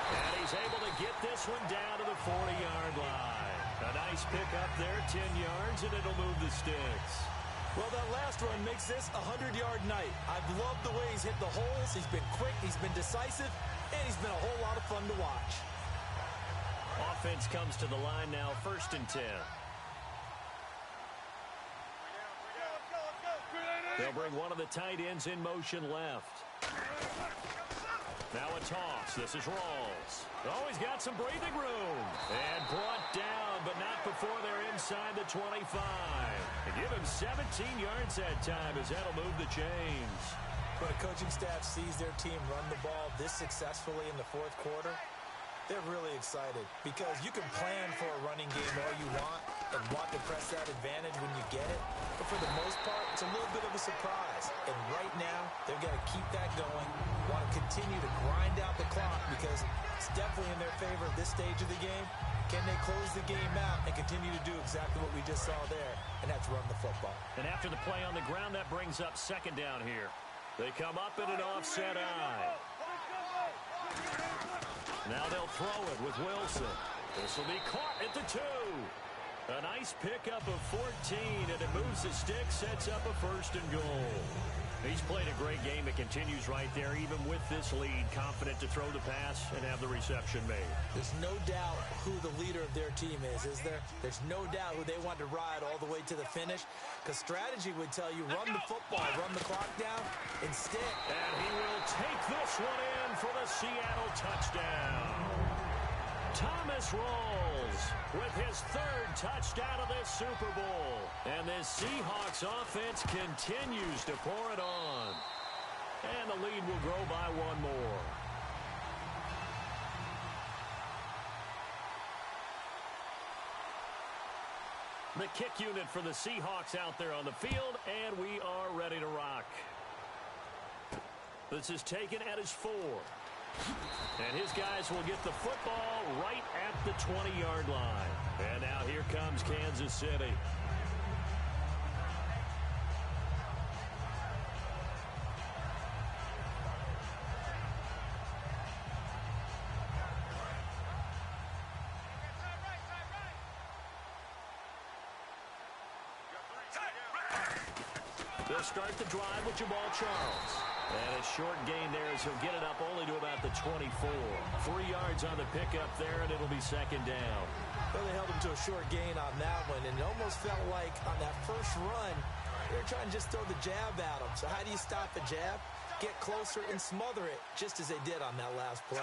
[SPEAKER 2] And he's able to get this one down to the 40-yard line. A nice pick up there, 10 yards, and it'll move the sticks.
[SPEAKER 3] Well, that last run makes this a 100-yard night. I've loved the way he's hit the holes. He's been quick, he's been decisive, and he's been a whole lot of fun to watch.
[SPEAKER 2] Offense comes to the line now, 1st and 10. They'll bring one of the tight ends in motion left. Now a toss. This is Rawls. Oh, he's got some breathing room. And brought down, but not before they're inside the 25. They give him 17 yards that time as that'll move the chains.
[SPEAKER 3] When a coaching staff sees their team run the ball this successfully in the fourth quarter, they're really excited because you can plan for a running game all you want and want to press that advantage when you get it. But for the most part, it's a little bit of a surprise. And right now, they've got to keep that going, want to continue to grind out the clock because it's definitely in their favor at this stage of the game. Can they close the game out and continue to do exactly what we just saw there, and that's run the football.
[SPEAKER 2] And after the play on the ground, that brings up second down here. They come up in an offset eye. Now they'll throw it with Wilson. This will be caught at the 2. A nice pickup of 14, and it moves the stick, sets up a 1st and goal. He's played a great game. It continues right there, even with this lead, confident to throw the pass and have the reception made.
[SPEAKER 3] There's no doubt who the leader of their team is there? There's no doubt who they want to ride all the way to the finish, because strategy would tell you run the football, run the clock down. Instead,
[SPEAKER 2] and he will take this one in for the Seattle touchdown. Thomas Rawls with his 3rd touchdown of this Super Bowl. And this Seahawks offense continues to pour it on. And the lead will grow by 1 more. The kick unit for the Seahawks out there on the field, and we are ready to rock. This is taken at his 4. And his guys will get the football right at the 20-yard line. And now here comes Kansas City. They'll start the drive with Jamal Charles. And a short gain there as he'll get it up only to about the 24. 3 yards on the pickup there, and it'll be second down.
[SPEAKER 3] Well, they held him to a short gain on that one, and it almost felt like on that first run, they were trying to just throw the jab at him. So how do you stop the jab? Get closer and smother it, just as they did on that last play.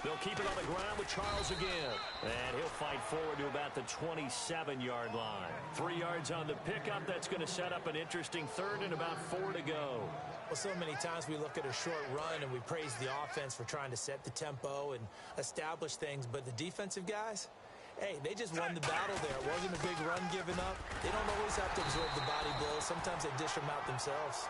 [SPEAKER 2] They'll keep it on the ground with Charles again. And he'll fight forward to about the 27-yard line. 3 yards on the pickup. That's going to set up an interesting 3rd and about 4 to go.
[SPEAKER 3] Well, so many times we look at a short run and we praise the offense for trying to set the tempo and establish things. But the defensive guys, hey, they just won the battle there. It wasn't a big run given up. They don't always have to absorb the body blows. Sometimes they dish them out themselves.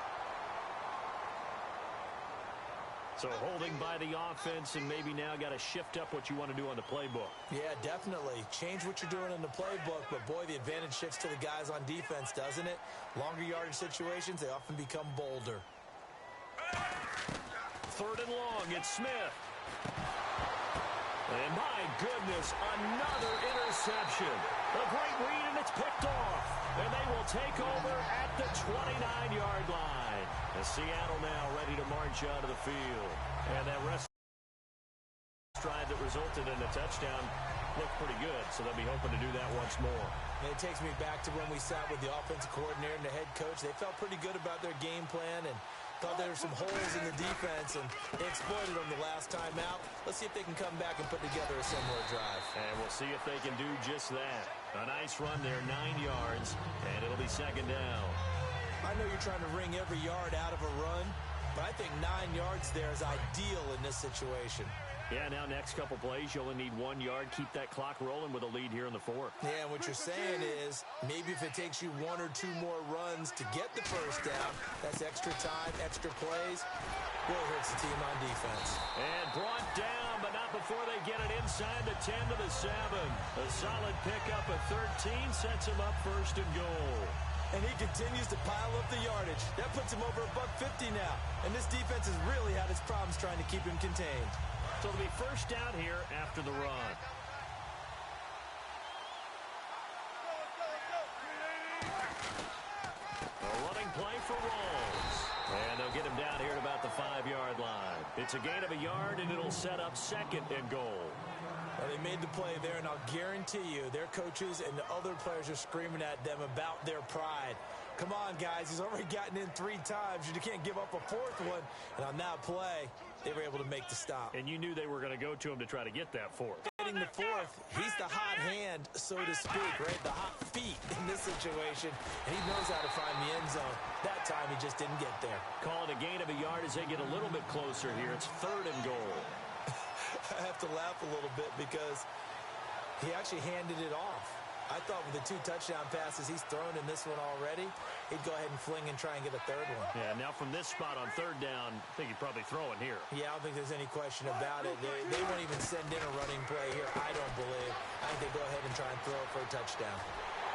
[SPEAKER 2] So holding by the offense and maybe now got to shift up what you want to do on the playbook.
[SPEAKER 3] Yeah, definitely. Change what you're doing in the playbook, but boy, the advantage shifts to the guys on defense, doesn't it? Longer yardage situations, they often become bolder.
[SPEAKER 2] 3rd and long, it's Smith. And my goodness, another interception. A great read, and it's picked off. And they will take over at the 29-yard line. And Seattle now ready to march out of the field. And that rest drive that resulted in a touchdown looked pretty good, so they'll be hoping to do that once more.
[SPEAKER 3] And it takes me back to when we sat with the offensive coordinator and the head coach. They felt pretty good about their game plan and thought there were some holes in the defense, and they exploited them the last time out. Let's see if they can come back and put together a similar drive.
[SPEAKER 2] And we'll see if they can do just that. A nice run there, 9 yards, and it'll be 2nd down.
[SPEAKER 3] I know you're trying to wring every yard out of a run, but I think 9 yards there is ideal in this situation.
[SPEAKER 2] Yeah, now next couple plays, you only need 1 yard. Keep that clock rolling with a lead here in the 4th.
[SPEAKER 3] Yeah, and what you're saying is maybe if it takes you 1 or 2 more runs to get the first down, that's extra time, extra plays, really hurts the team on defense.
[SPEAKER 2] And brought down, but not before they get it inside the 10 to the 7. A solid pickup of 13 sets him up 1st and goal.
[SPEAKER 3] And he continues to pile up the yardage. That puts him over $150 now. And this defense has really had its problems trying to keep him contained.
[SPEAKER 2] So it'll be 1st down here after the run. A running play for Rawls. And they'll get him down here at about the 5-yard line. It's a gain of a yard, and it'll set up 2nd and goal.
[SPEAKER 3] Well, they made the play there, and I'll guarantee you their coaches and the other players are screaming at them about their pride. Come on, guys. He's already gotten in 3 times. You can't give up a 4th one. And on that play, they were able to make the stop.
[SPEAKER 2] And you knew they were going to go to him to try to get that 4th.
[SPEAKER 3] Getting the 4th, he's the hot hand, so to speak, right? The hot feet in this situation. And he knows how to find the end zone. That time, he just didn't get there.
[SPEAKER 2] Call it a gain of a yard as they get a little bit closer here. It's 3rd and goal.
[SPEAKER 3] I have to laugh a little bit because he actually handed it off. I thought with the 2 touchdown passes he's thrown in this one already, he'd go ahead and fling and try and get a 3rd one.
[SPEAKER 2] Yeah, now from this spot on 3rd down, I think he'd probably throw it here.
[SPEAKER 3] Yeah, I don't think there's any question about it. They won't even send in a running play here, I don't believe. I think they go ahead and try and throw it for a touchdown.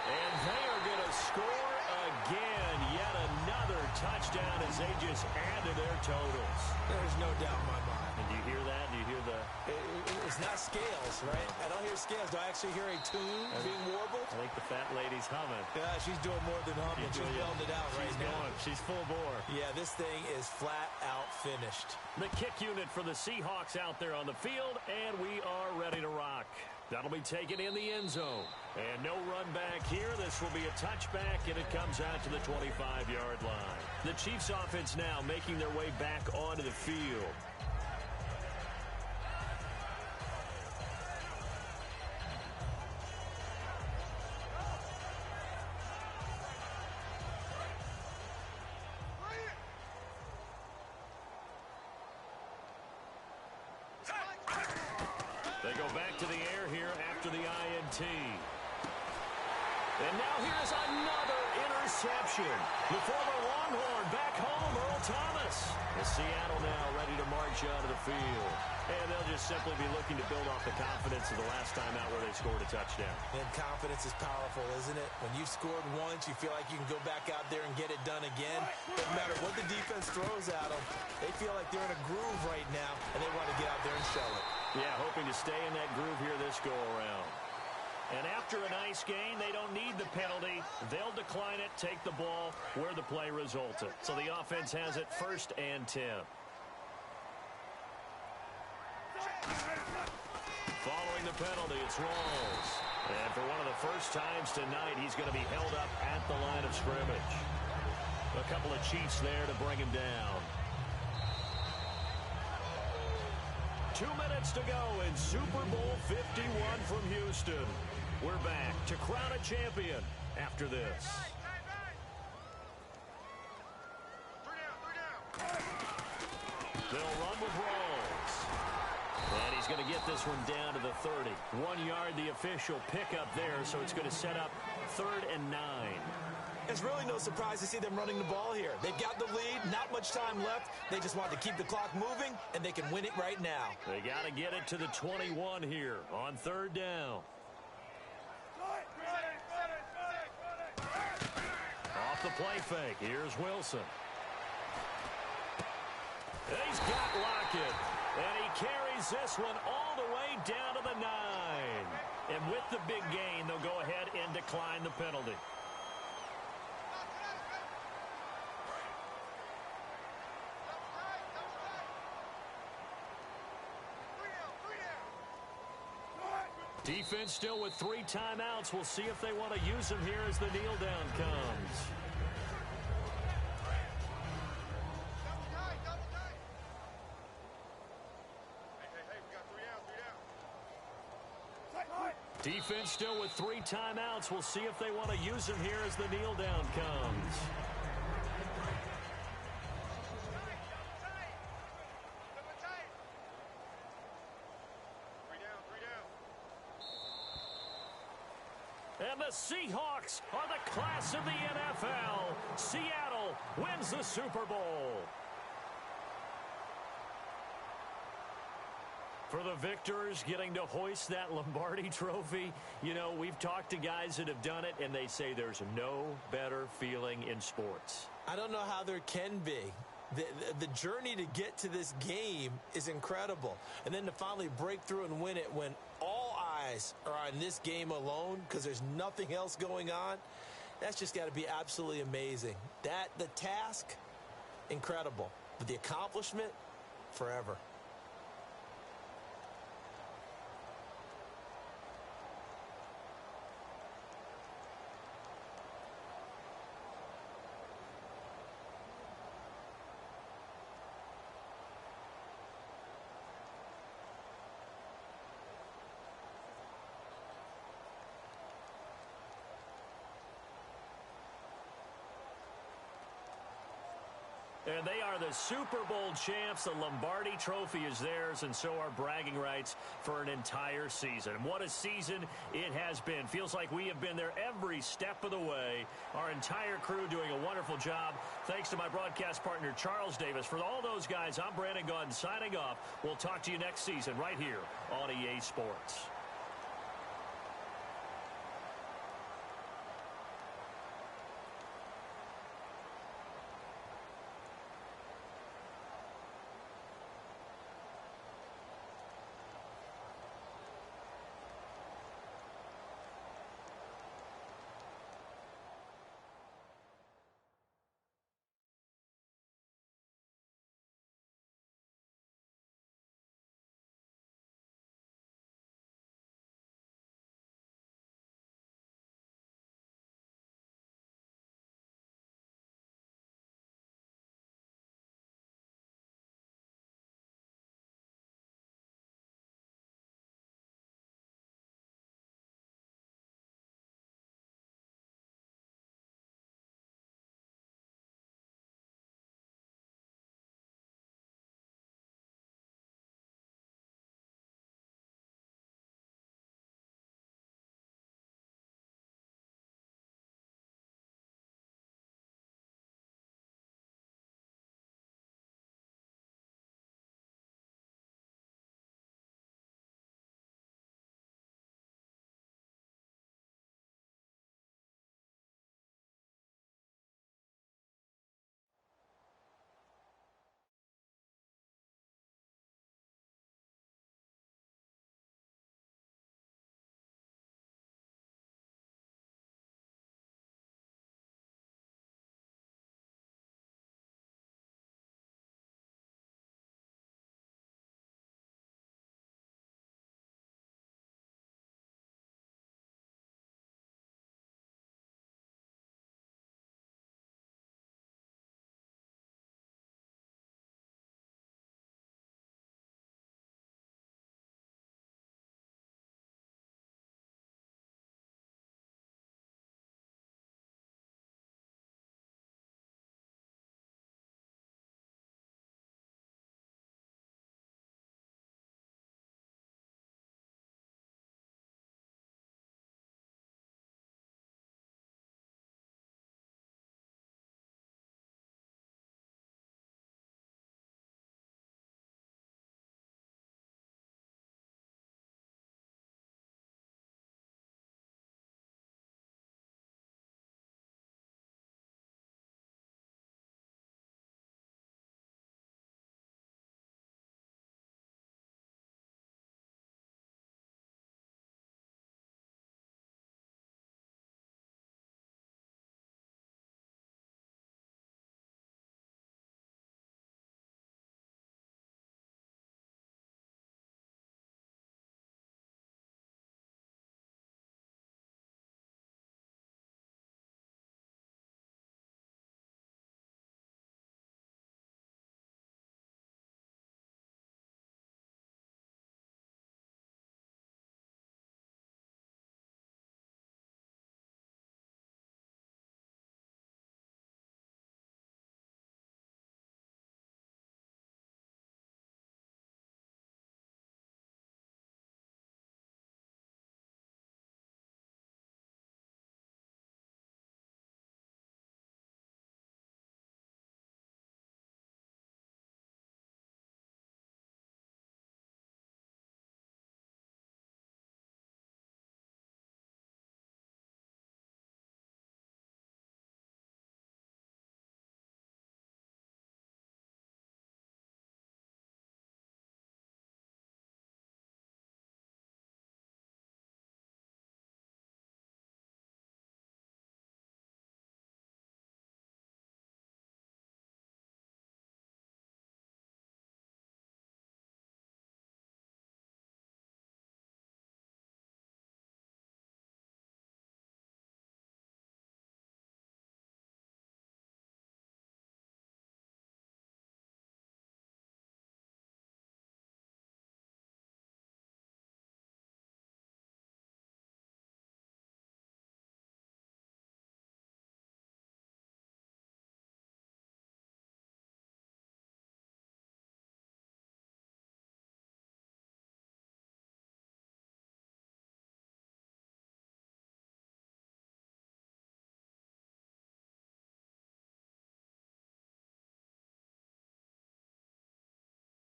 [SPEAKER 2] And they are going to score again. Yet another touchdown as they just add to their totals.
[SPEAKER 3] There's no doubt in my mind.
[SPEAKER 2] And do you hear that? Do you hear the...
[SPEAKER 3] It's not scales, right? I don't hear scales. Do I actually hear a tune being warbled?
[SPEAKER 2] I think the fat lady's humming.
[SPEAKER 3] Yeah, she's doing more than humming. She's belting it out right now.
[SPEAKER 2] She's full bore.
[SPEAKER 3] Yeah, this thing is flat out finished.
[SPEAKER 2] The kick unit for the Seahawks out there on the field, and we are ready to rock. That'll be taken in the end zone. And no run back here. This will be a touchback, and it comes out to the 25-yard line. The Chiefs offense now making their way back onto the field. They go back to the air here after the INT. And now here's another interception. The former Longhorn back home, Earl Thomas. And Seattle now ready to march out of the field. And they'll just simply be looking to build off the confidence of the last time out where they scored a touchdown.
[SPEAKER 3] And confidence is powerful, isn't it? When you've scored once, you feel like you can go back out there and get it done again. Doesn't matter what the defense throws at them. They feel like they're in a groove right now, and they want to get out there and show it.
[SPEAKER 2] Yeah, hoping to stay in that groove here this go-around. And after a nice gain, they don't need the penalty. They'll decline it, take the ball where the play resulted. So the offense has it 1st and 10. Following the penalty, it's Rawls. And for one of the first times tonight, he's going to be held up at the line of scrimmage. A couple of Chiefs there to bring him down. 2 minutes to go in Super Bowl 51 from Houston. We're back to crown a champion after this. They'll run with Rawls. And he's going to get this one down to the 30. 1 yard, the official pickup there, so it's going to set up 3rd and 9.
[SPEAKER 3] It's really no surprise to see them running the ball here. They've got the lead, not much time left. They just want to keep the clock moving, and they can win it right now.
[SPEAKER 2] They got to get it to the 21 here on third down. Off the play fake, here's Wilson. He's got Lockett, and he carries this one all the way down to the 9. And with the big gain, they'll go ahead and decline the penalty. Defense still with 3 timeouts. We'll see if they want to use them here as the kneel down comes. Defense still with 3 timeouts. We'll see if they want to use them here as the kneel down comes. And the Seahawks are the class of the NFL. Seattle wins the Super Bowl. For the victors getting to hoist that Lombardi trophy, you know, we've talked to guys that have done it, and they say there's no better feeling in sports.
[SPEAKER 3] I don't know how there can be. The journey to get to this game is incredible. And then to finally break through and win it when all eyes are on this game alone because there's nothing else going on, that's just got to be absolutely amazing. The task, incredible. But the accomplishment, forever.
[SPEAKER 2] And they are the Super Bowl champs. The Lombardi trophy is theirs, and so are bragging rights for an entire season. And what a season it has been. Feels like we have been there every step of the way. Our entire crew doing a wonderful job. Thanks to my broadcast partner, Charles Davis. For all those guys, I'm Brandon Gunn signing off. We'll talk to you next season right here on EA Sports.